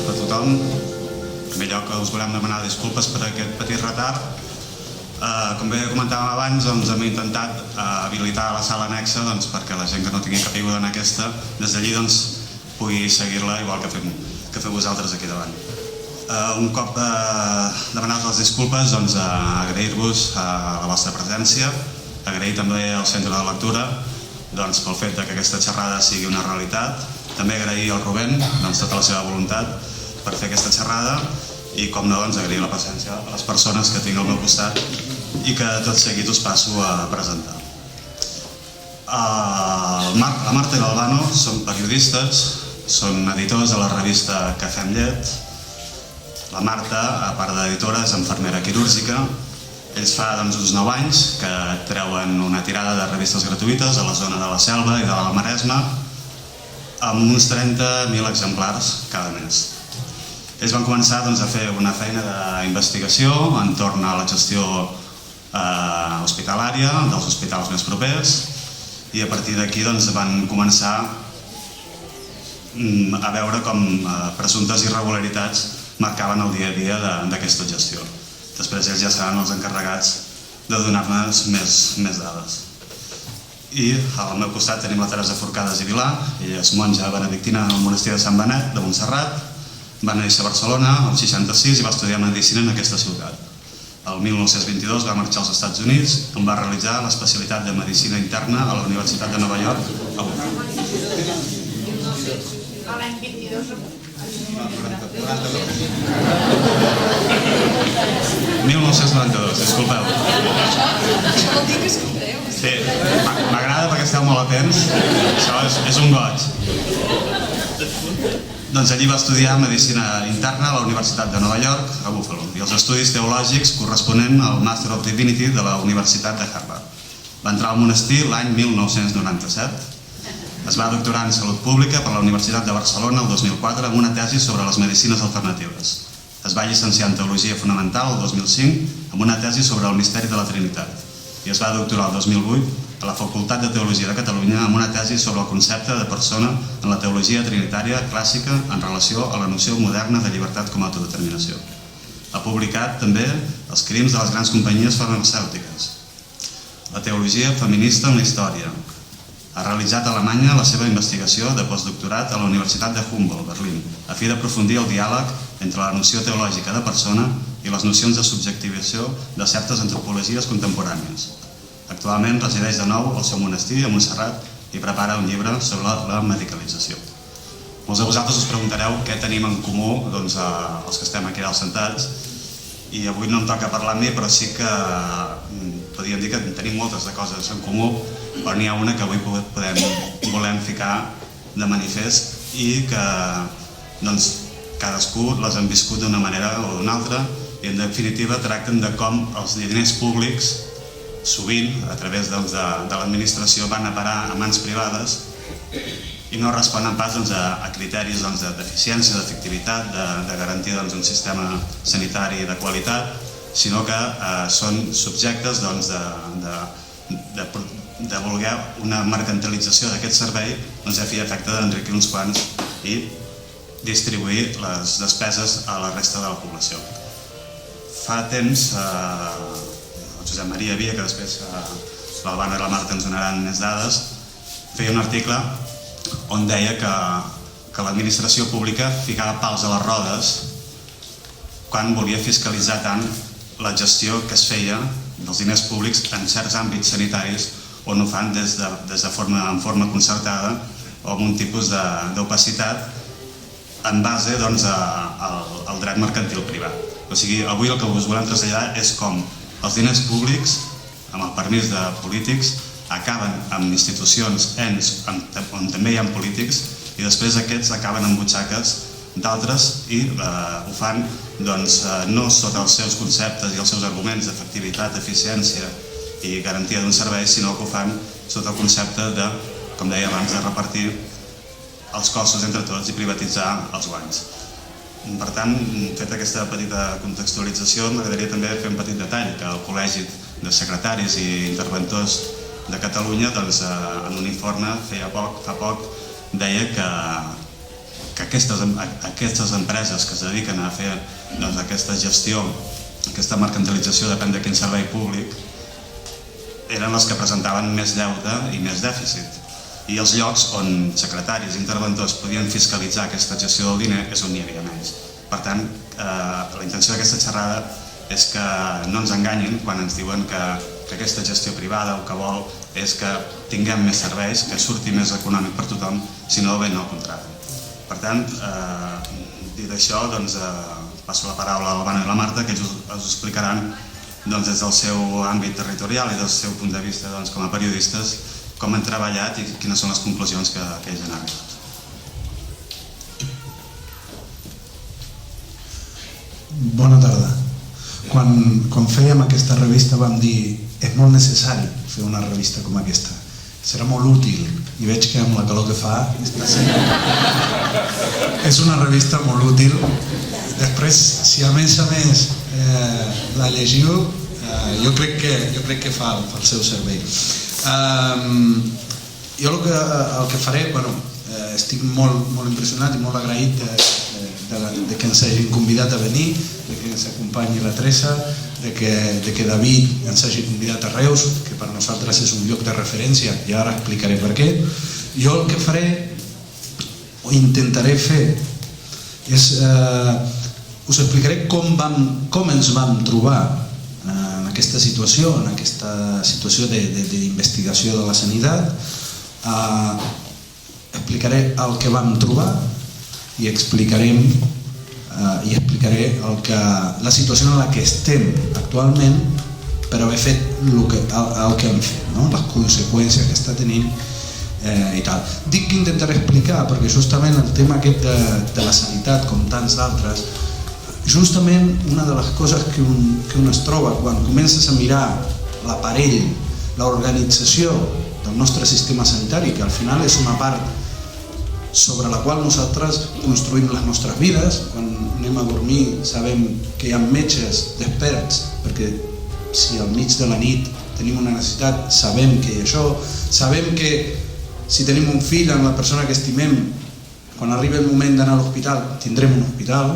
a tothom. En primer lloc us volem demanar disculpes per aquest petit retard. Com bé comentàvem abans, hem intentat habilitar la sala anexa perquè la gent que no tingui caiguda en aquesta, des d'allí pugui seguir-la igual que feu vosaltres aquí davant. Un cop demanat les disculpes, agrair-vos la vostra presència, agrair també al Centre de Lectura pel fet que aquesta xerrada sigui una realitat, també agrair al Rubén tota la seva voluntat per fer aquesta xerrada i, com no, agrair la paciència a les persones que tinc al meu costat i que tot seguit us passo a presentar. La Marta i l'Albano són periodistes, són editors a la revista Cafè amb llet. La Marta, a part d'editora, és infermera quirúrgica. Ells fa uns 9 anys que treuen una tirada de revistes gratuïtes a la zona de la Selva i de la Maresma amb uns 30.000 exemplars cada mes. Ells van començar a fer una feina d'investigació entorn a la gestió hospitalària dels hospitals més propers i a partir d'aquí van començar a veure com presumptes irregularitats marcaven el dia a dia d'aquesta gestió. Després ells ja seran els encarregats de donar-nos més dades. I al meu costat tenim la Teresa Forcades i Vilà. Ella és monja benedictina al monestir de Sant Benet de Montserrat. Va néixer a Barcelona el 66 i va estudiar medicina en aquesta ciutat. El 1922 va marxar als Estats Units, on va realitzar l'especialitat de medicina interna a la Universitat de Nova York a Buffalo. L'any 22... 1992, disculpeu. Vol dir que escolteu? Sí, m'agrada perquè esteu molt atents. Això és un goig. Doncs allí va estudiar medicina interna a la Universitat de Nova York, a Buffalo, i els estudis teològics corresponent al Master of Divinity de la Universitat de Harvard. Va entrar al monestir l'any 1997. Es va doctorar en Salut Pública per la Universitat de Barcelona el 2004 amb una tesi sobre les medicines alternatives. Es va llicenciar en Teologia Fonamental el 2005 amb una tesi sobre el misteri de la Trinitat i es va doctorar el 2008 a la Facultat de Teologia de Catalunya amb una tesi sobre el concepte de persona en la teologia trinitària clàssica en relació a la noció moderna de llibertat com a autodeterminació. Ha publicat també Els crims de les grans companyies farmacèutiques, La teologia feminista en la història. Ha realitzat a Alemanya la seva investigació de postdoctorat a la Universitat de Humboldt, Berlín, a fi d'aprofundir el diàleg entre la noció teològica de persona i les nocions de subjectivació de certes antropologies contemporànies. Actualment resideix de nou al seu monestir a Montserrat i prepara un llibre sobre la medicalització. Molts de vosaltres us preguntareu què tenim en comú els que estem aquí dalt sentats, i avui no em toca parlar amb mi, però sí que podríem dir que tenim moltes de coses en comú, però n'hi ha una que avui volem ficar de manifest i que cadascú les han viscut d'una manera o d'una altra i en definitiva tracten de com els diners públics sovint a través de l'administració van a parar a mans privades i no responen pas a criteris d'eficiència, d'efectivitat, de garantir un sistema sanitari de qualitat, sinó que són subjectes de voler una mercantilització d'aquest servei a fi i efecte d'enriquir uns quants i distribuir les despeses a la resta de la població. Fa temps, el Josep Maria Via, que després l'Albano i la Marta ens donaran més dades, feia un article on deia que l'administració pública ficava pals a les rodes quan volia fiscalitzar tant la gestió que es feia dels diners públics en certs àmbits sanitaris on ho fan en forma concertada o amb un tipus d'opacitat en base al dret mercantil privat. O sigui, avui el que us volem traslladar és com els diners públics, amb el permís de polítics, acaben en institucions, ens, on també hi ha polítics, i després aquests acaben en butxaques d'altres i ho fan no sota els seus conceptes i els seus arguments d'efectivitat, eficiència i garantia d'un servei, sinó que ho fan sota el concepte de, com deia abans, de repartir els costos entre tots i privatitzar els guanys. Per tant, feta aquesta petita contextualització, m'agradaria també fer un petit detall, que el Col·legi de Secretaris i Interventors de Catalunya, en un informe fa poc, deia que aquestes empreses que es dediquen a fer aquesta gestió, aquesta mercantilització, depèn de quin servei públic, eren les que presentaven més deute i més dèficit. I els llocs on secretaris i interventors podien fiscalitzar aquesta gestió del diner és on hi havia menys. Per tant, la intenció d'aquesta xerrada és que no ens enganyin quan ens diuen que aquesta gestió privada el que vol és que tinguem més serveis, que surti més econòmic per tothom, sinó ben al contrari. Per tant, dit això, passo la paraula a l'Albano i la Marta, que ells us explicaran des del seu àmbit territorial i del seu punt de vista com a periodistes com han treballat i quines són les conclusions que ells han arribat. Bona tarda. Quan fèiem aquesta revista vam dir és molt necessari fer una revista com aquesta. Serà molt útil i veig que amb la calor que fa està sent. És una revista molt útil. Després, si a més la llegiu, jo crec que fa el seu servei. Jo el que faré, estic molt impressionat i molt agraït de que ens hagin convidat a venir, de que ens acompanyi la Teresa, de que David ens hagi convidat a Reus, que per nosaltres és un lloc de referència i ara explicaré per què. Jo el que faré o intentaré fer és us explicaré com ens vam trobar en aquesta situació d'investigació de la sanitat. Explicaré el que vam trobar i explicaré la situació en la que estem actualment per haver fet el que hem fet, les conseqüències que està tenint i tal. Dic que intentaré explicar perquè justament el tema aquest de la sanitat, com tants d'altres, justament una de les coses que un es troba quan comences a mirar l'aparell, l'organització del nostre sistema sanitari, que al final és una part sobre la qual nosaltres construïm les nostres vides. Quan anem a dormir sabem que hi ha metges desperts, perquè si al mig de la nit tenim una necessitat sabem que hi ha això, sabem que si tenim un fill amb la persona que estimem, quan arribi el moment d'anar a l'hospital tindrem un hospital.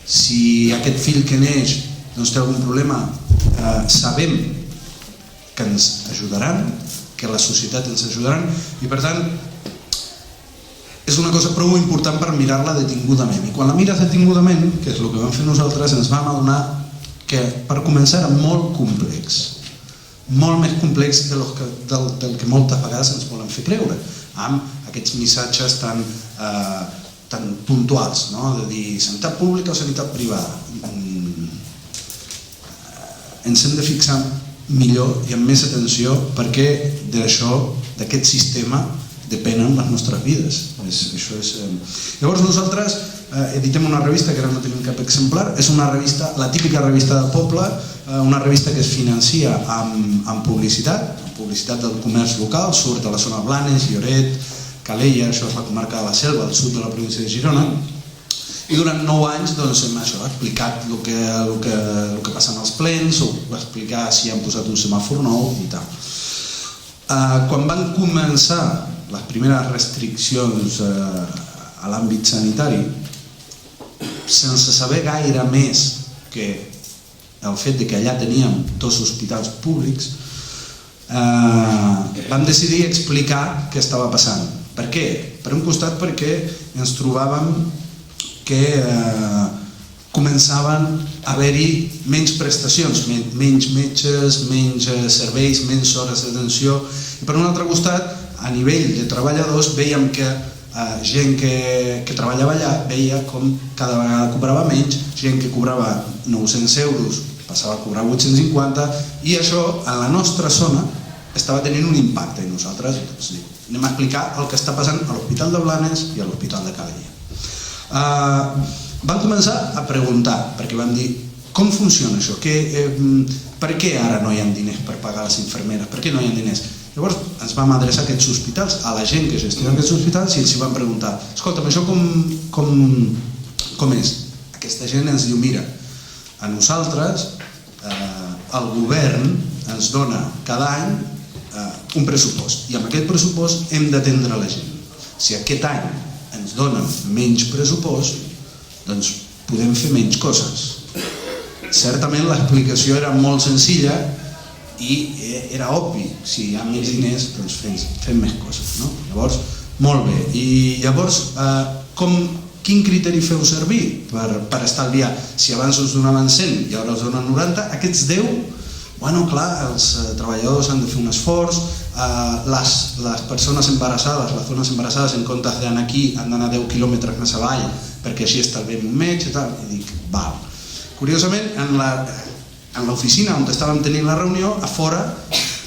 Si aquest fill que neix té algun problema, sabem que ens ajudaran, que la societat ens ajudaran, i per tant és una cosa prou important per mirar-la detingudament. I quan la mires detingudament, que és el que vam fer nosaltres, ens vam adonar que per començar era molt complex, molt més complex del que moltes vegades ens volen fer creure, amb aquests missatges tan puntuals, de dir sanitat pública o sanitat privada. Ens hem de fixar millor i amb més atenció perquè d'això, d'aquest sistema, depenen les nostres vides. Llavors nosaltres editem una revista que ara no tenim cap exemplar, és una revista, la típica revista de poble, una revista que es financia amb publicitat del comerç local, surt a la zona Blanes, Lloret, Calella, això és la comarca de la Selva, al sud de la província de Girona, i durant 9 anys hem explicat el que passa en els plens, o explicar si han posat un semàfor nou i tal. Quan van començar les primeres restriccions a l'àmbit sanitari, sense saber gaire més que el fet que allà teníem 2 hospitals públics, vam decidir explicar què estava passant. Per què? Per un costat perquè ens trobàvem que començaven a haver-hi menys prestacions, menys metges, menys serveis, menys hores d'atenció, i per un altre costat, a nivell de treballadors, veiem que gent que treballava allà veia com cada vegada cobrava menys, gent que cobrava 900 euros passava a cobrar 850, i això en la nostra zona estava tenint un impacte, i nosaltres anem a explicar el que està passant a l'Hospital de Blanes i a l'Hospital de Calella. Vam començar a preguntar, perquè vam dir com funciona això, per què ara no hi ha diners per pagar les infermeres, per què no hi ha diners? Llavors ens vam adreçar a aquests hospitals, a la gent que gestiona aquests hospitals, i ens hi vam preguntar, escolta'm, això com és? Aquesta gent ens diu, mira, a nosaltres el govern ens dona cada any un pressupost, i amb aquest pressupost hem d'atendre la gent. Si aquest any ens donen menys pressupost, doncs podem fer menys coses. Certament l'explicació era molt senzilla i era obvi, si hi ha més diners doncs fem més coses, no? Llavors, molt bé. I llavors, quin criteri feu servir per estalviar? Si abans us donaven 100 i ara us donen 90, aquests 10, bueno, clar, els treballadors han de fer un esforç, les persones embarassades, les dones embarassades, en comptes d'anar aquí, han d'anar 10 quilòmetres més avall, perquè així estalviem un metge i tal. I dic, val. Curiosament, en l'oficina on estàvem tenint la reunió, a fora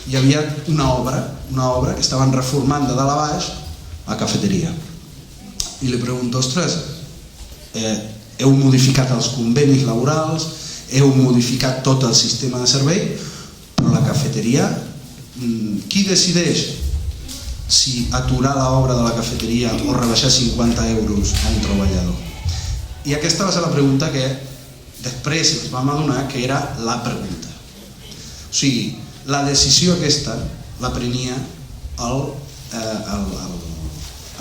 hi havia una obra que estaven reformant de dalt a baix la cafeteria. I li pregunto, ostres, heu modificat els convenis laborals, heu modificat tot el sistema de servei, però la cafeteria, qui decideix si aturar l'obra de la cafeteria o rebaixar 50 euros a un treballador? I aquesta va ser la pregunta que després ens vam adonar que era la pregunta. O sigui, la decisió aquesta la prenia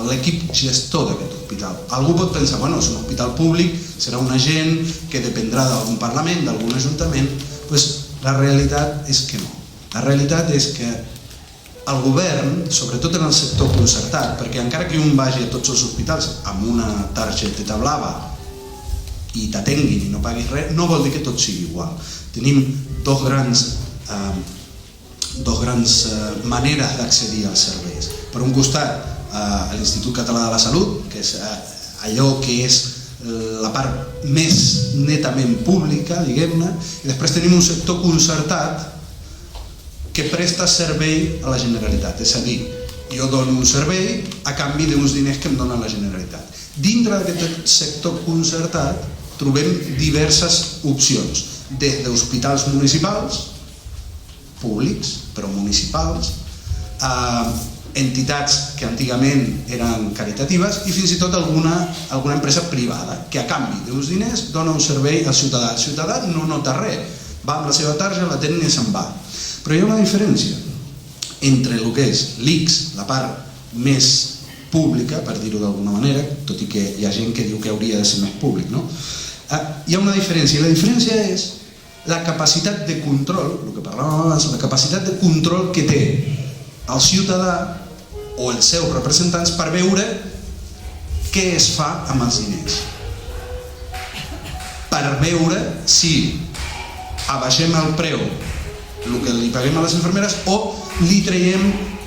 l'equip gestor d'aquest hospital. Algú pot pensar, bueno, és un hospital públic, serà un agent que dependrà d'algun parlament, d'algun ajuntament. Doncs la realitat és que no. La realitat és que el govern, sobretot en el sector concertat, perquè encara que un vagi a tots els hospitals amb una targeta blava i t'atenguin i no paguis res, no vol dir que tot sigui igual. Tenim dos grans maneres d'accedir als serveis. Per un costat, l'Institut Català de la Salut, que és allò que és la part més netament pública, diguem-ne, i després tenim un sector concertat que presta servei a la Generalitat, és a dir, jo dono un servei a canvi d'uns diners que em dona la Generalitat. Dintre d'aquest sector concertat trobem diverses opcions, des d'hospitals municipals, públics, però municipals, entitats que antigament eren caritatives i fins i tot alguna empresa privada que a canvi d'uns diners dona un servei al ciutadà. El ciutadà no nota res, va amb la seva tarja, l'atén i se'n va. Però hi ha una diferència entre el que és l'ICS, la part més pública, per dir-ho d'alguna manera, tot i que hi ha gent que diu que hauria de ser més públic, no? Hi ha una diferència, i la diferència és la capacitat de control, el que parlàvem abans, la capacitat de control que té el ciutadà o els seus representants per veure què es fa amb els diners, per veure si abaixem el preu el que li paguem a les infermeres o li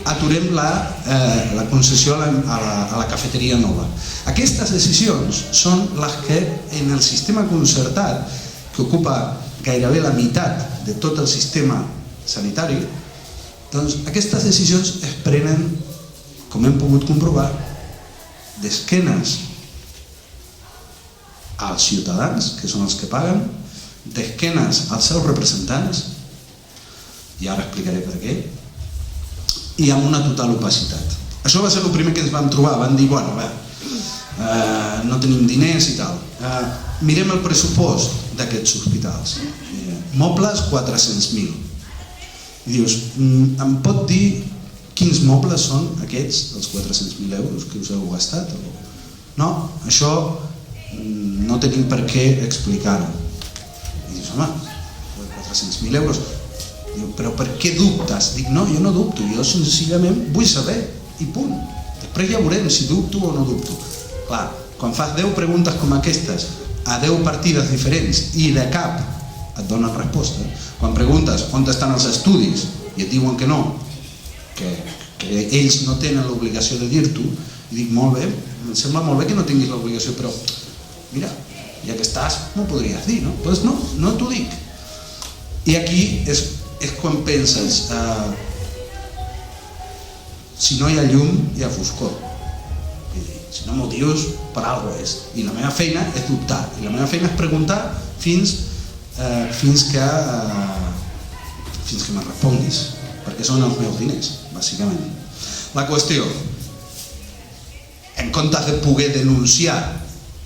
aturem la concessió a la cafeteria nova. Aquestes decisions són les que en el sistema concertat, que ocupa gairebé la meitat de tot el sistema sanitari, doncs aquestes decisions es prenen, com hem pogut comprovar, d'esquenes als ciutadans, que són els que paguen, d'esquenes als seus representants, i ara explicaré per què, i amb una total opacitat. Això va ser el primer que ens vam trobar, van dir, bueno, no tenim diners i tal. Mirem el pressupost d'aquests hospitals. Mobles, 400.000. I dius, em pot dir quins mobles són aquests, els 400.000 euros que us heu gastat? No, això no tenim per què explicar-ho. I dius, home, 400.000 euros... Però per què dubtes? Dic, no, jo no dubto, jo senzillament vull saber i punt. Després ja veurem si dubto o no dubto. Clar, quan fas 10 preguntes com aquestes a 10 partides diferents i de cap et donen resposta, quan preguntes on estan els estudis i et diuen que no, que ells no tenen l'obligació de dir-t'ho, i dic, molt bé, em sembla molt bé que no tinguis l'obligació, però mira, ja que estàs, m'ho podries dir, no? Doncs no, no t'ho dic. I aquí és quan penses, si no hi ha llum, hi ha foscor. Si no m'ho dius, per alguna cosa és. I la meva feina és dubtar, i la meva feina és preguntar fins que me responguis, perquè són els meus diners, bàsicament. La qüestió, en comptes de poder denunciar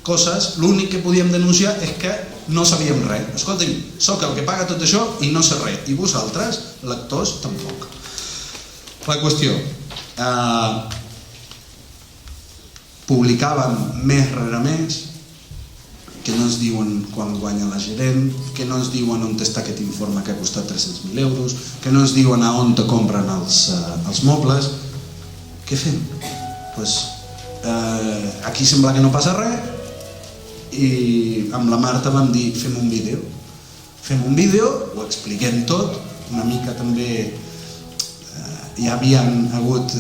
coses, l'únic que podíem denunciar és que no sabíem res. Escolta'm, sóc el que paga tot això i no sé res, i vosaltres, lectors, tampoc. La qüestió, publicaven mes rere mes, que no ens diuen quan guanya la gerent, que no ens diuen on està aquest informe que ha costat 300.000 euros, que no ens diuen a on te compren els mobles. Què fem? Aquí sembla que no passa res i amb la Marta vam dir fem un vídeo, ho expliquem tot, una mica també hi havia hagut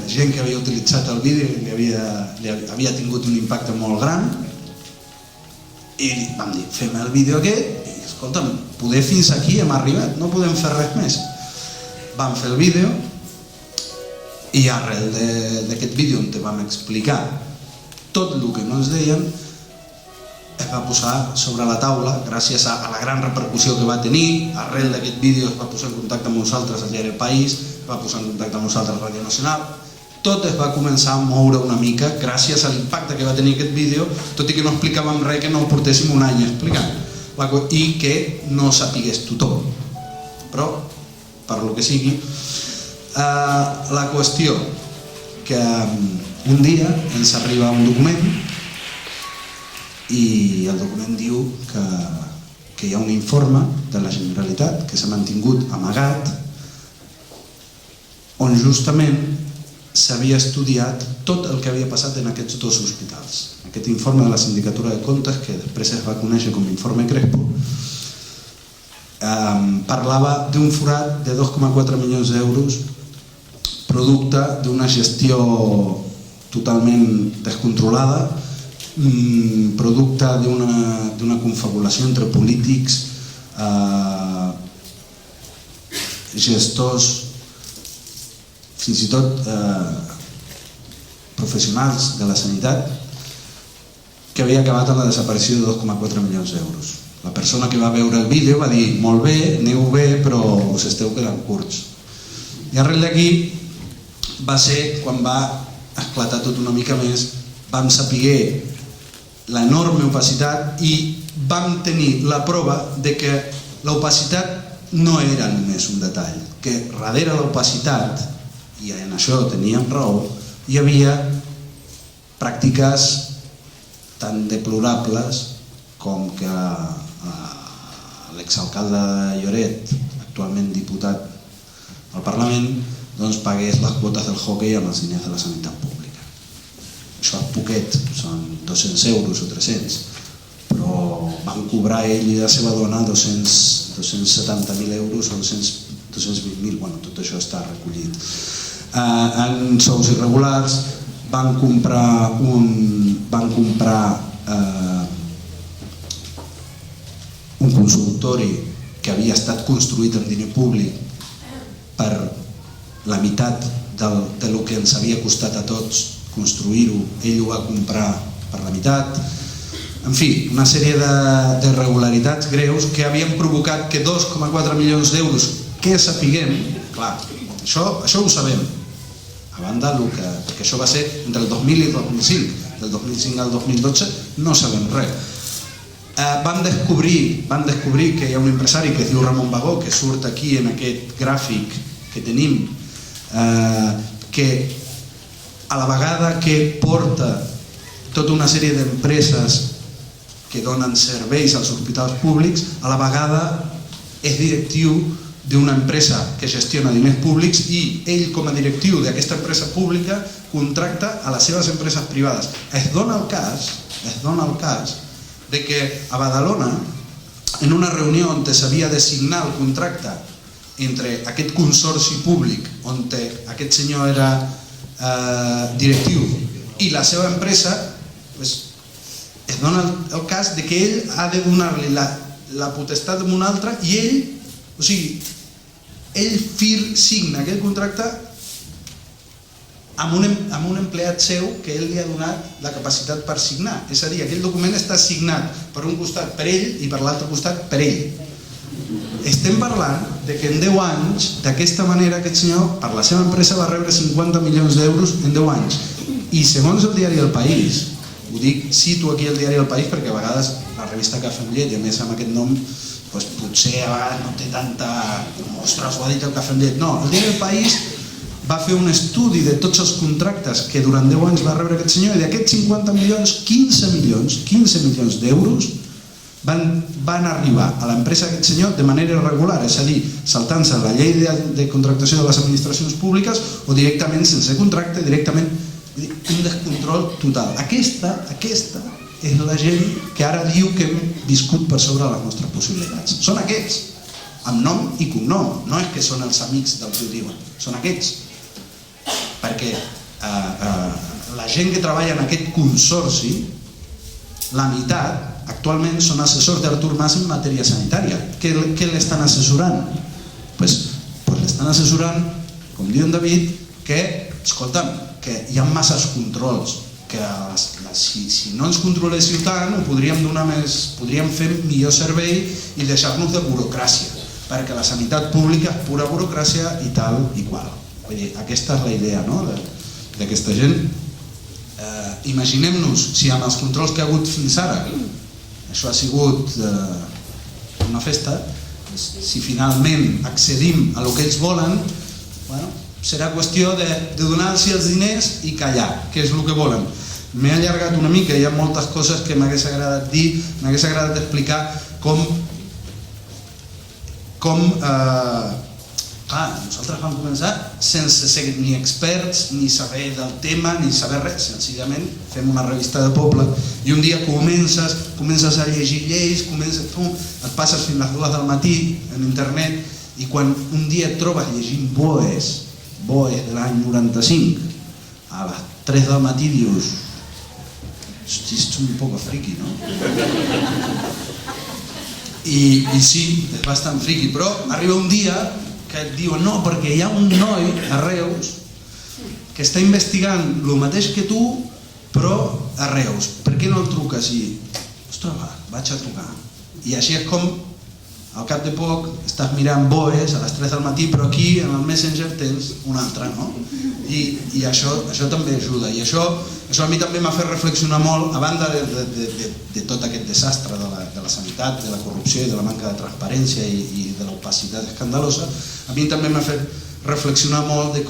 gent que havia utilitzat el vídeo i havia tingut un impacte molt gran i vam dir fem el vídeo aquest i escolta'm, poder fins aquí hem arribat, no podem fer res més. Vam fer el vídeo i arrel d'aquest vídeo on te vam explicar tot el que no ens deien es va posar sobre la taula gràcies a la gran repercussió que va tenir. Arrel d'aquest vídeo es va posar en contacte amb nosaltres al diari El País, es va posar en contacte amb nosaltres a Ràdio Nacional. Tot es va començar a moure una mica gràcies a l'impacte que va tenir aquest vídeo, tot i que no explicàvem res, que no ho portéssim un any explicant i que no sapigués tothom. Però, per lo que sigui, la qüestió que un dia ens arriba un document i el document diu que hi ha un informe de la Generalitat que s'ha mantingut amagat on justament s'havia estudiat tot el que havia passat en aquests dos hospitals. Aquest informe de la Sindicatura de Comptes, que després es va conèixer com l'informe Crespo, parlava d'un forat de 2,4 milions d'euros producte d'una gestió totalment descontrolada, producte d'una confabulació entre polítics, gestors, fins i tot professionals de la sanitat, que havia acabat amb la desaparició de 2,4 milions d'euros. La persona que va veure el vídeo va dir molt bé, aneu bé, però us esteu quedant curts. I arrel d'aquí va ser quan va esclatar tot una mica més, vam saber l'enorme opacitat i vam tenir la prova de que l'opacitat no era només un detall, que darrere l'opacitat, i en això teníem raó, hi havia pràctiques tan deplorables com que l'exalcalde de Lloret, actualment diputat al Parlament, doncs pagués les quotes del hoquei amb els diners de la sanitat pública. Això és poquet, són 200 euros o 300, però van cobrar ell i la seva dona 270.000 euros o 220.000, bueno, tot això està recollit. En sous irregulars van comprar un consultori que havia estat construït amb diner públic per la meitat del que ens havia costat a tots construir-ho, ell ho va comprar per la meitat. En fi, una sèrie d'irregularitats greus que havien provocat que 2,4 milions d'euros que sapiguem, clar, això ho sabem, a banda que això va ser entre el 2000 i el 2005, del 2005 al 2012 no sabem res. Van descobrir que hi ha un empresari que es diu Ramon Bagó, que surt aquí en aquest gràfic que tenim, que a la vegada que porta tota una sèrie d'empreses que donen serveis als hospitals públics, a la vegada és directiu d'una empresa que gestiona diners públics i ell com a directiu d'aquesta empresa pública contracta a les seves empreses privades. Es dona el cas de que a Badalona, en una reunió on s'havia de signar el contracte entre aquest consorci públic on aquest senyor era directiu i la seva empresa, es dona el cas de que ell ha de donar-li la potestat a un altre i ell signa aquell contracte amb un empleat seu que ell li ha donat la capacitat per signar. És a dir, aquell document està signat per un costat per ell i per l'altre costat per ell. Estem parlant de que en 10 anys, d'aquesta manera, aquest senyor, per la seva empresa, va rebre 50 milions d'euros en 10 anys. I segons el diari El País, ho dic, cito aquí el diari El País perquè a vegades la revista Cafè amb Llet, i a més amb aquest nom, potser a vegades no té tanta... Ostres, ho ha dit el Cafè amb Llet. No, el diari El País va fer un estudi de tots els contractes que durant 10 anys va rebre aquest senyor i d'aquests 50 milions, 15 milions d'euros van arribar a l'empresa d'aquest senyor de manera irregular, és a dir, saltant-se la llei de contractació de les administracions públiques o directament sense contracte, directament un descontrol total. Aquesta és la gent que ara diu que hem viscut per sobre les nostres possibilitats. Són aquests, amb nom i cognom, no és que són els amics dels que ho diuen, són aquests. Perquè la gent que treballa en aquest consorci, la meitat actualment són assessors d'Artur Mas en matèria sanitària. Què l'estan assessorant? Doncs l'estan assessorant, com diu en David, que, escolta'm, que hi ha masses controls, que si no ens controléssiu tant podríem fer millor servei i deixar-nos de burocràcia, perquè la sanitat pública és pura burocràcia i tal i qual. Vull dir, aquesta és la idea d'aquesta gent. Imaginem-nos si amb els controls que ha hagut fins ara això ha sigut una festa, si finalment accedim a el que ells volen, serà qüestió de donar-los els diners i callar, que és el que volen. M'he allargat una mica, hi ha moltes coses que m'hagués agradat dir, m'hagués agradat explicar com nosaltres vam començar sense ser ni experts, ni saber del tema, ni saber res, senzillament fem una revista de poble i un dia comences a llegir lleis, et passes fins a les 2 del matí en internet i quan un dia et trobes llegint BOEs de l'any 95 a les 3 del matí dius hosti, ets un poc friqui, no? I sí, és bastant friqui, però arriba un dia que et diuen no, perquè hi ha un noi a Reus que està investigant el mateix que tu, però a Reus. Per què no el truques? I, ostres, vaig a trucar. I així és com, al cap de poc, estàs mirant BOEs a les 3 del matí, però aquí, en el Messenger, tens un altre, no? I això també ajuda. I això a mi també m'ha fet reflexionar molt, a banda de tot aquest desastre de la sanitat, de la corrupció i de la manca de transparència i de l'opacitat escandalosa, a mi també m'ha fet reflexionar molt de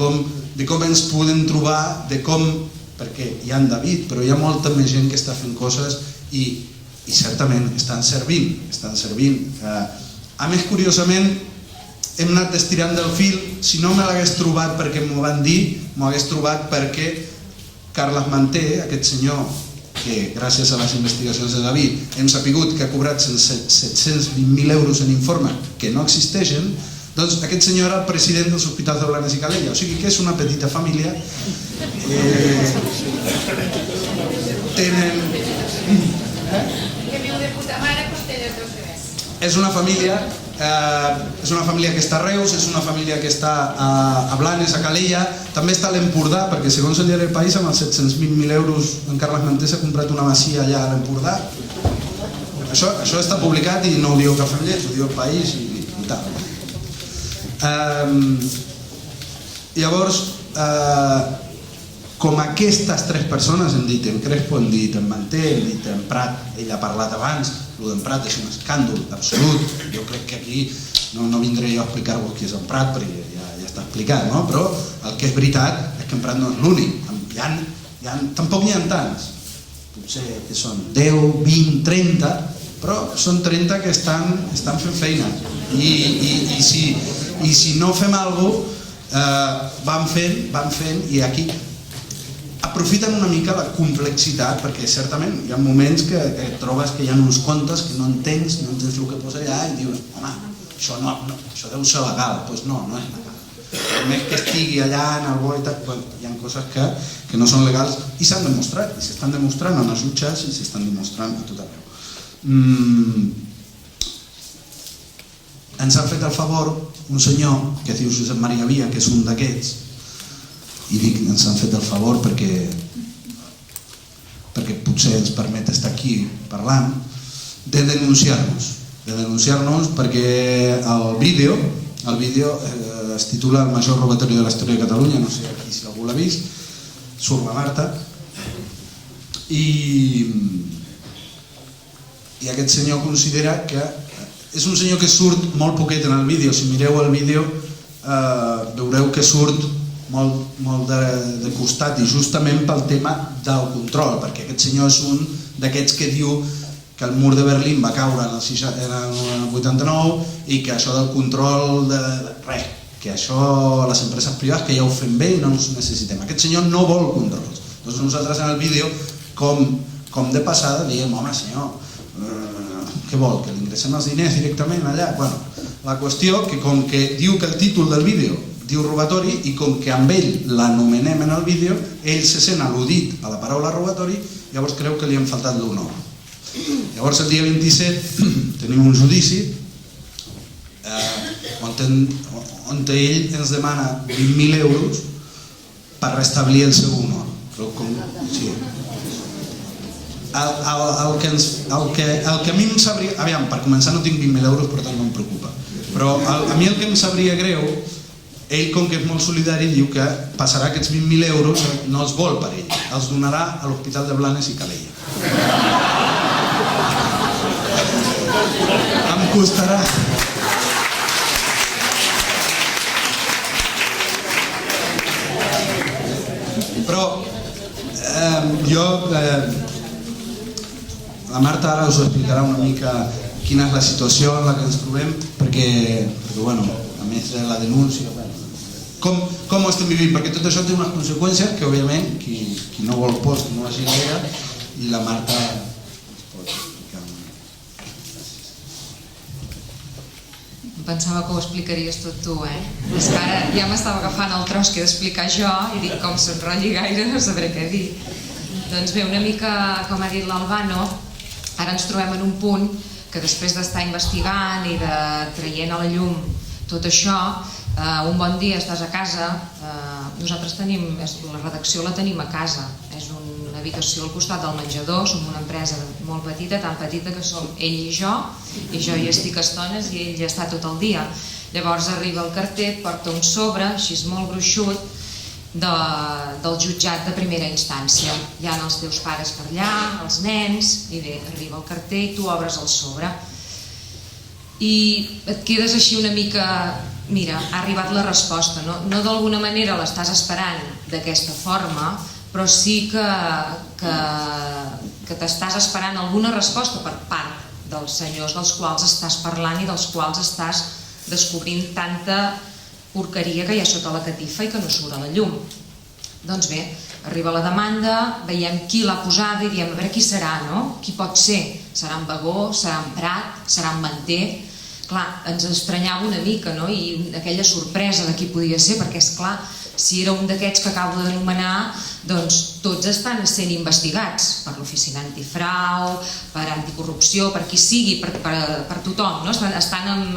com ens podem trobar, perquè hi ha en David, però hi ha molta més gent que està fent coses i certament estan servint. A més, curiosament, hem anat estirant del fil, si no me l'hagués trobat perquè m'ho van dir, m'ho hagués trobat perquè Carles Manté, aquest senyor que gràcies a les investigacions de David hem sapigut que ha cobrat 720.000 euros en informes que no existeixen, doncs aquest senyor era el president dels hospitals de Blanes i Calella, o sigui que és una petita família, tenen... Que viu de puta mare, pues té les dos bebès. És una família que està a Reus, és una família que està a Blanes, a Calella, també està a l'Empordà, perquè segons el diari El País, amb els 720.000 euros en Carles Manté s'ha comprat una masia allà a l'Empordà. Això està publicat i no ho diu Cafè amb Llet, ho diu El País i tal. Llavors, com aquestes 3 persones hem dit, en Crespo, hem dit en Manté, hem dit en Prat, ell ha parlat abans, el d'en Prat és un escàndol absolut, jo crec que aquí no vindré jo a explicar-vos qui és en Prat perquè ja està explicat, no? Però el que és veritat és que en Prat no és l'únic, tampoc n'hi ha tants, potser que són 10, 20, 30, però són 30 que estan fent feina i si no fem alguna cosa van fent i aquí aprofiten una mica la complexitat, perquè certament hi ha moments que trobes que hi ha uns comptes que no entens el que posa allà i dius, home, això deu ser legal. Doncs no és legal. Per més que estigui allà en el bo i tal, hi ha coses que no són legals i s'han demostrat, i s'estan demostrant en els jutjats i s'estan demostrant a tot arreu. Ens han fet el favor un senyor que es diu Josep Maria Via, que és un d'aquests, i dic ens han fet el favor perquè potser ens permet estar aquí parlant, de denunciar-nos perquè el vídeo es titula El major robatori de la història de Catalunya, no sé aquí si algú l'ha vist, surt la Marta i aquest senyor considera que és un senyor que surt molt poquet en el vídeo. Si mireu el vídeo veureu que surt molt de costat, i justament pel tema del control, perquè aquest senyor és un d'aquests que diu que el mur de Berlín va caure en el 89 i que això del control de res, que això les empreses privades que ja ho fem bé i no ens necessitem. Aquest senyor no vol controls. Doncs nosaltres en el vídeo, com de passada, diem, home senyor, què vol, que li ingressem els diners directament allà? Bueno, la qüestió que com que diu que el títol del vídeo diu robatori i com que amb ell l'anomenem en el vídeo, ell se sent al·ludit a la paraula robatori, llavors creu que li han faltat l'honor. Llavors el dia 27 tenim un judici on ell ens demana 20.000 euros per restablir el seu honor. Sí. El que a mi em sabria... Aviam, per començar no tinc 20.000 euros, per tant no em preocupa. Però a mi el que em sabria greu, ell com que és molt solidari diu que passarà aquests 20.000 euros, no els vol per ell, els donarà a l'Hospital de Blanes i Calella. Em costarà. Però la Marta ara us explicarà una mica quina és la situació en la que ens trobem, perquè bueno, a més de la denúncia, com ho estem vivint, perquè tot això té unes conseqüències que òbviament qui no vol post no hagi gaire, i la Marta es pot explicar. Pensava que ho explicaries tot tu, És que ara ja m'estava agafant el tros que he d'explicar jo i dic, com s'enrotlli gaire no sabré què dir. Doncs bé, una mica com ha dit l'Albano, ara ens trobem en un punt que després d'estar investigant i de traient a la llum tot això, un bon dia estàs a casa, nosaltres tenim, la redacció la tenim a casa, és una habitació al costat del menjador, som una empresa molt petita, tan petita que som ell i jo hi estic estones i ell ja està tot el dia. Llavors arriba el carter, et porta un sobre, així molt gruixut, del jutjat de primera instància. Hi ha els teus pares per allà, els nens, i bé, arriba el carter i tu obres el sobre. I et quedes així una mica... Mira, ha arribat la resposta, no d'alguna manera l'estàs esperant d'aquesta forma, però sí que t'estàs esperant alguna resposta per part dels senyors dels quals estàs parlant i dels quals estàs descobrint tanta porqueria que hi ha sota la catifa i que no surt a la llum. Doncs bé, arriba la demanda, veiem qui l'ha posada i diem a veure qui serà, no? Qui pot ser? Serà en Bagó, serà en Prat, serà en Manter? Clar, ens estranyava una mica, no? I aquella sorpresa de qui podia ser, perquè és clar, si era un d'aquests que acabo d'anomenar, doncs tots estan sent investigats per l'oficina antifrau, per anticorrupció, per qui sigui, per tothom, no? Estan amb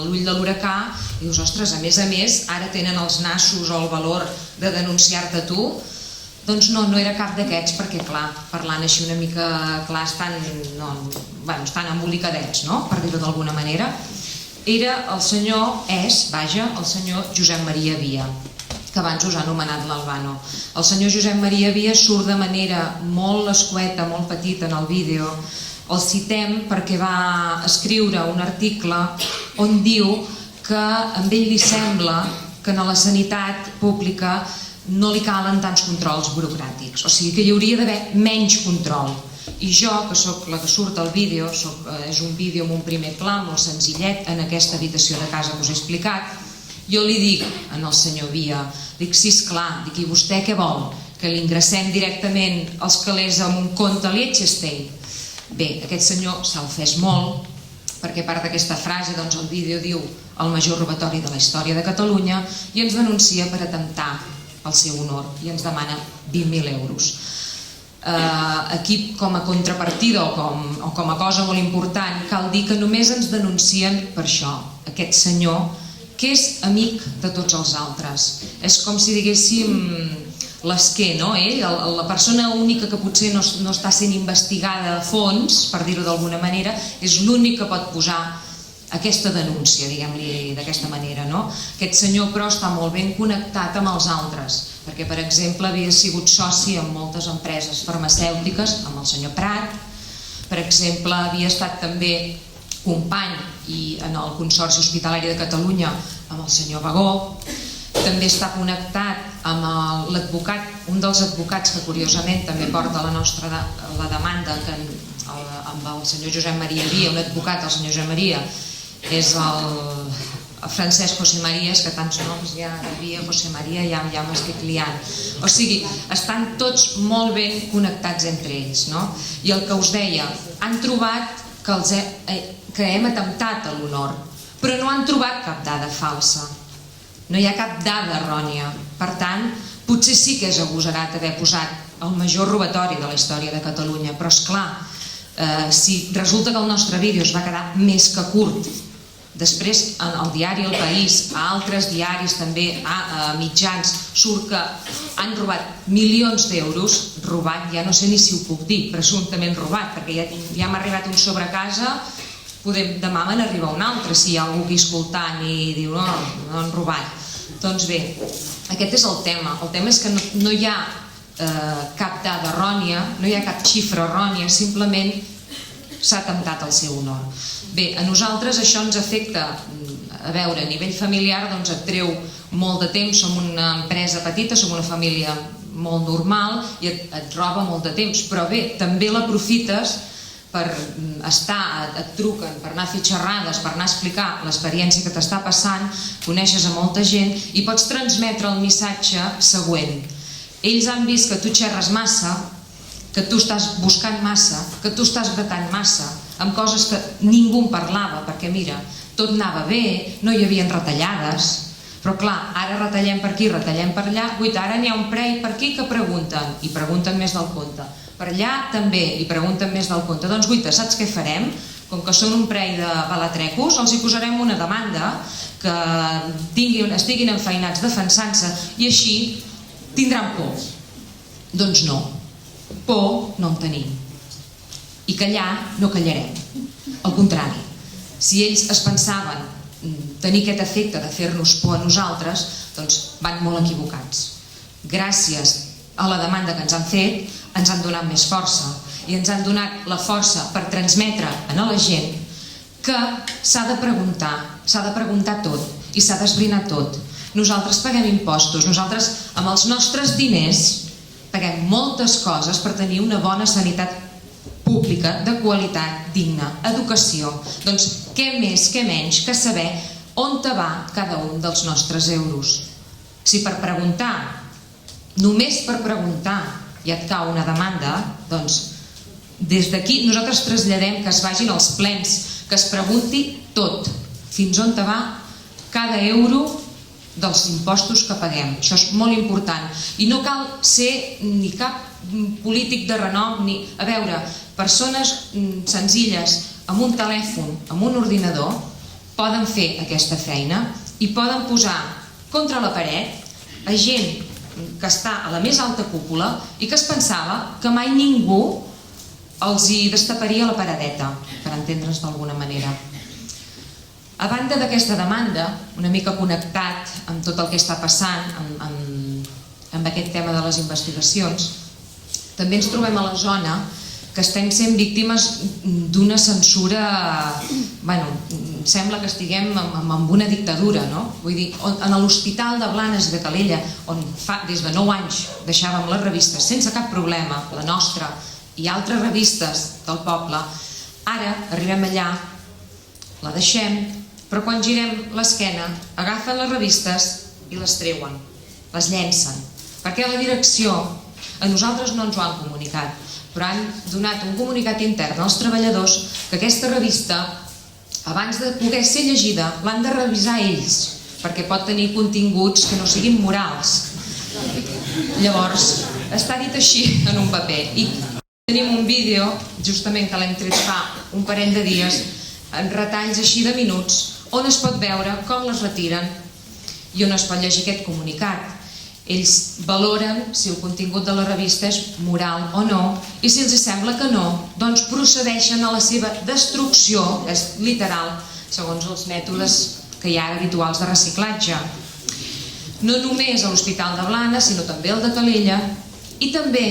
l'ull de l'huracà i dius, ostres, a més, ara tenen els nassos o el valor de denunciar-te tu. Doncs no era cap d'aquests, perquè clar, parlant així una mica clar, estan embolicadets, no? Per dir-ho d'alguna manera. Era el senyor Josep Maria Via, que abans us ha anomenat l'Albano. El senyor Josep Maria Via surt de manera molt escueta, molt petita en el vídeo. El citem perquè va escriure un article on diu que a ell li sembla que a la sanitat pública no li calen tants controls burocràtics, o sigui que hi hauria d'haver menys control. I jo, que sóc la que surt al vídeo, és un vídeo amb un primer pla molt senzillet en aquesta habitació de casa que us he explicat, jo li dic al senyor Via, dic, sí, esclar, dic, i vostè què vol? Que li ingressem directament els calés amb un compte a Liechtenstein? Bé, aquest senyor s'ha ofès molt, perquè a part d'aquesta frase, doncs el vídeo diu el major robatori de la història de Catalunya i ens denuncia per atemptar al seu honor i ens demana 20.000 euros. Aquí, com a contrapartida o com a cosa molt important, cal dir que només ens denuncien per això, aquest senyor, que és amic de tots els altres. És com si diguéssim l'esquer, no? La persona única que potser no està sent investigada a fons, per dir-ho d'alguna manera, és l'únic que pot posar aquesta denúncia, diguem-li d'aquesta manera, no? Aquest senyor, però, està molt ben connectat amb els altres, perquè, per exemple, havia sigut soci en moltes empreses farmacèutiques, amb el senyor Prat, per exemple, havia estat també company en el Consorci Hospitalari de Catalunya amb el senyor Bagó, també està connectat amb l'advocat, un dels advocats que curiosament també porta la demanda, que amb el senyor Josep Maria Via, un advocat, el senyor Josep Maria, és el Francesc José María, és que tants noms ja Via, José María, ja m'estic liant. O sigui, estan tots molt ben connectats entre ells, no? I el que us deia, han trobat que hem atemptat a l'honor, però no han trobat cap dada falsa. No hi ha cap dada errònia. Per tant, potser sí que és agosarat haver posat el major robatori de la història de Catalunya, però esclar, si resulta que el nostre vídeo es va quedar més que curt, després al diari El País, a altres diaris també, a mitjans, surt que han robat milions d'euros, robat, ja no sé ni si ho puc dir, presumptament robat, perquè ja m'ha arribat un sobre casa, demà me n'arriba un altre, si hi ha algú aquí escoltant i diu no han robat. Doncs bé, aquest és el tema és que no hi ha cap dada errònia, no hi ha cap xifra errònia, simplement s'ha atemptat al seu honor. Bé, a nosaltres això ens afecta, a veure, a nivell familiar doncs et treu molt de temps, som una empresa petita, som una família molt normal i et roba molt de temps, però bé, també l'aprofites per estar, et truquen, per anar a fer xerrades, per anar a explicar l'experiència que t'està passant, coneixes a molta gent i pots transmetre el missatge següent. Ells han vist que tu xerres massa, que tu estàs buscant massa, que tu estàs gratant massa, amb coses que ningú en parlava, perquè mira, tot anava bé, no hi havia retallades, però clar, ara retallem per aquí, retallem per allà, ara n'hi ha un prei per aquí que pregunten, i pregunten més del compte, per allà també, i pregunten més del compte. Doncs saps què farem? Com que són un prei de balatrecos, els hi posarem una demanda que estiguin enfeinats defensant-se i així tindran por. Doncs no, por no en tenim. I callar no callarem. Al contrari, si ells es pensaven tenir aquest efecte de fer-nos por a nosaltres, doncs van molt equivocats. Gràcies a la demanda que ens han fet, ens han donat més força i ens han donat la força per transmetre a la gent que s'ha de preguntar tot i s'ha d'esbrinar tot. Nosaltres paguem impostos, nosaltres amb els nostres diners paguem moltes coses per tenir una bona sanitat pública, de qualitat, digna, educació. Doncs què més, què menys que saber on te va cada un dels nostres euros. Si per preguntar, només per preguntar, ja et cau una demanda, doncs des d'aquí nosaltres traslladem que es vagin als plens, que es pregunti tot, fins on te va cada euro dels impostos que paguem. Això és molt important. I no cal ser ni cap polític de renom, ni... A veure, persones senzilles amb un telèfon, amb un ordinador, poden fer aquesta feina i poden posar contra la paret a gent que està a la més alta cúpula i que es pensava que mai ningú els hi destaparia la paradeta, per entendre's d'alguna manera. A banda d'aquesta demanda, una mica connectat amb tot el que està passant amb aquest tema de les investigacions, també ens trobem a la zona que estem sent víctimes d'una censura, sembla que estiguem en una dictadura, no? Vull dir, en l'Hospital de Blanes i de Calella, on des de 9 anys deixàvem les revistes sense cap problema, la nostra i altres revistes del poble, ara arribem allà, la deixem, però quan girem l'esquena agafen les revistes i les treuen, les llencen, perquè la direcció, a nosaltres no ens ho han comunicat, però han donat un comunicat intern als treballadors que aquesta revista, abans de poder ser llegida, l'han de revisar ells, perquè pot tenir continguts que no siguin morals. Llavors, està dit així en un paper. I tenim un vídeo, justament que l'hem tret fa un parell de dies, en retalls així de minuts, on es pot veure com les retiren i on es pot llegir aquest comunicat. Ells valoren si el contingut de la revista és moral o no, i si els sembla que no, doncs procedeixen a la seva destrucció, és literal, segons els mètodes que hi ha habituals de reciclatge. No només a l'Hospital de Blanes, sinó també al de Calella, i també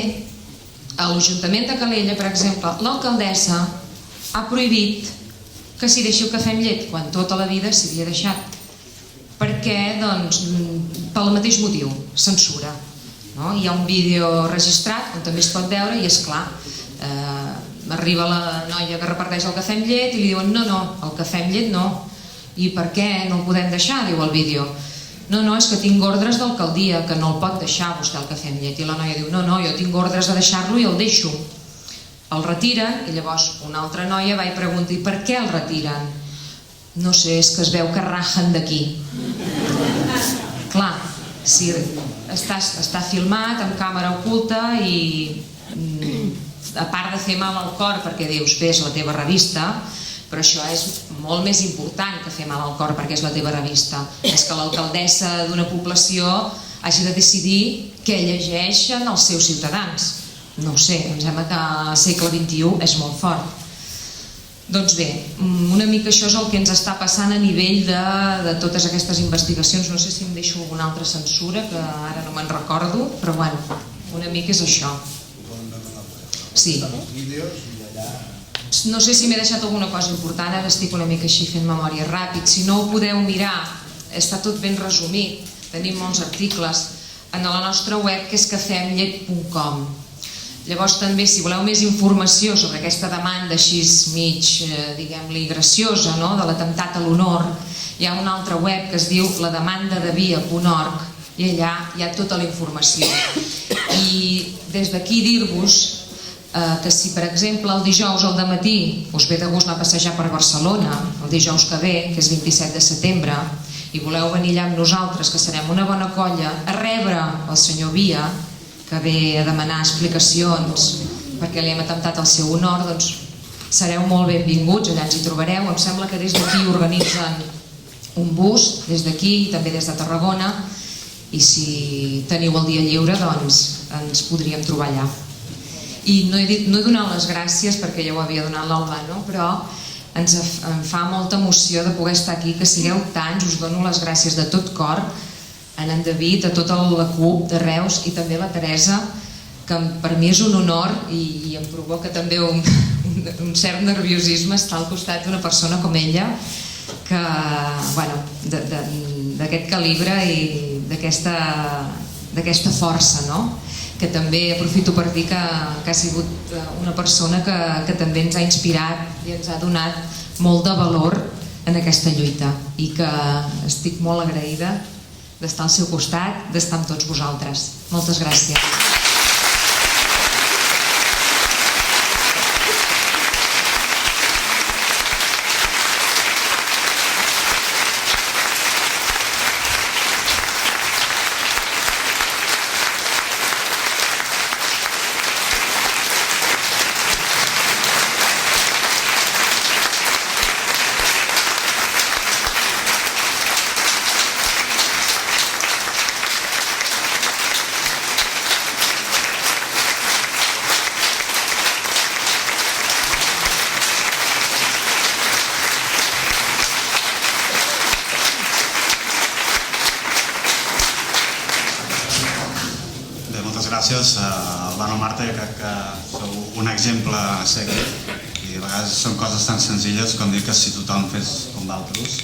a l'Ajuntament de Calella, per exemple, l'alcaldessa ha prohibit que s'hi deixi el cafè amb llet, quan tota la vida s'hi havia deixat. Per perquè, doncs, pel mateix motiu, censura. Hi ha un vídeo registrat on també es pot veure i, esclar, arriba la noia que reparteix el cafè amb llet i li diuen no, el cafè amb llet no. I per què no el podem deixar, diu el vídeo. No, és que tinc ordres d'alcaldia, que no el pot deixar vostè el cafè amb llet. I la noia diu, no, jo tinc ordres de deixar-lo i el deixo. El retiren i llavors una altra noia va i pregunta, i per què el retiren? No sé, és que es veu que rajen d'aquí. Clar, si està filmat amb càmera oculta i a part de fer mal al cor perquè dius, bé, és la teva revista, però això és molt més important que fer mal al cor perquè és la teva revista. És que l'alcaldessa d'una població hagi de decidir què llegeixen els seus ciutadans. No ho sé, em sembla que al segle XXI és molt fort. Doncs bé, una mica això és el que ens està passant a nivell de totes aquestes investigacions. No sé si em deixo alguna altra censura, que ara no me'n recordo, però bueno, una mica és això. Sí. No sé si m'he deixat alguna cosa important, ara estic una mica així fent memòria ràpid. Si no ho podeu mirar, està tot ben resumit, tenim molts articles a la nostra web, que és cafeamllet.com. Llavors també, si voleu més informació sobre aquesta demanda així mig, diguem-li, graciosa, de l'atemptat a l'honor, hi ha una altra web que es diu lademandadevia.org i allà hi ha tota la informació. I des d'aquí dir-vos que si, per exemple, el dijous al dematí us ve de gust anar a passejar per Barcelona, el dijous que ve, que és 27 de setembre, i voleu venir allà amb nosaltres, que serem una bona colla, a rebre el senyor Via, que ve a demanar explicacions perquè li hem atemptat al seu honor, doncs sereu molt benvinguts, allà ens hi trobareu. Em sembla que des d'aquí organitzen un bus, des d'aquí i també des de Tarragona, i si teniu el dia lliure doncs ens podríem trobar allà. I no he donat les gràcies perquè ja ho havia donat l'Albano, però em fa molta emoció de poder estar aquí, que sigueu tants, us dono les gràcies de tot cor, a en David, a tota la CUP de Reus i també a la Teresa, que per mi és un honor i em provoca també un cert nerviosisme estar al costat d'una persona com ella, que, bueno, d'aquest calibre i d'aquesta força, no? Que també aprofito per dir que ha sigut una persona que també ens ha inspirat i ens ha donat molt de valor en aquesta lluita i que estic molt agraïda d'estar al seu costat, d'estar amb tots vosaltres. Moltes gràcies. Gràcies a Albano, Marta, jo crec que sou un exemple a seguir i a vegades són coses tan senzilles com dir que si tothom fes com d'altres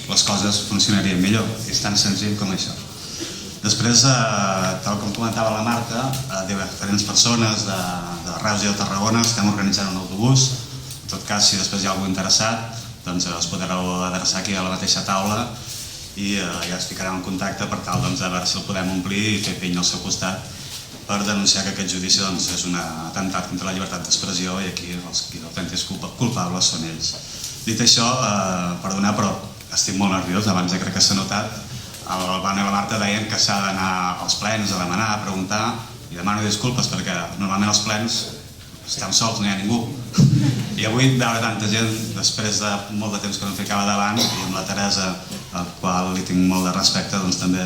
les coses funcionarien millor i és tan senzill com això. Després, tal com comentava la Marta, diferents persones de Reus i de Tarragona estem organitzant un autobús. En tot cas, si després hi ha algú interessat, doncs us podreu adreçar aquí a la mateixa taula i ja us ficarem en contacte per tal de veure si el podem omplir i fer penya al seu costat per denunciar que aquest judici és un atemptat contra la llibertat d'expressió i aquí els autèntics culpables són ells. Dit això, perdoneu, però estic molt nerviós, abans ja crec que s'ha notat. L'Albano i la Marta deien que s'ha d'anar als plens a demanar, a preguntar, i demano disculpes perquè normalment als plens estem sols, no hi ha ningú. I avui veure tanta gent, després de molt de temps que no em ficava davant, i amb la Teresa, al qual li tinc molt de respecte, doncs també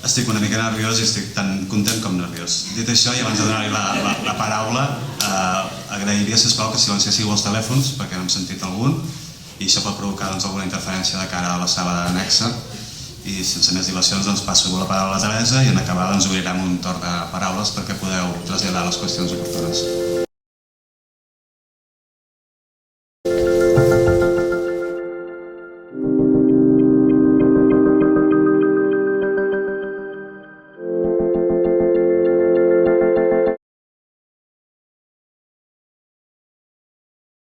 estic una mica nerviós i estic tan content com nerviós. Dit això, i abans de donar-li la paraula, agrairia, sisplau, que silenciéssiu els telèfons, perquè no hem sentit algun, i això pot provocar alguna interferència de cara a la sala anexa. I sense més dilacions passo la paraula a la Teresa i en acabar obrirem un torn de paraules perquè podeu traslladar les qüestions oportunes.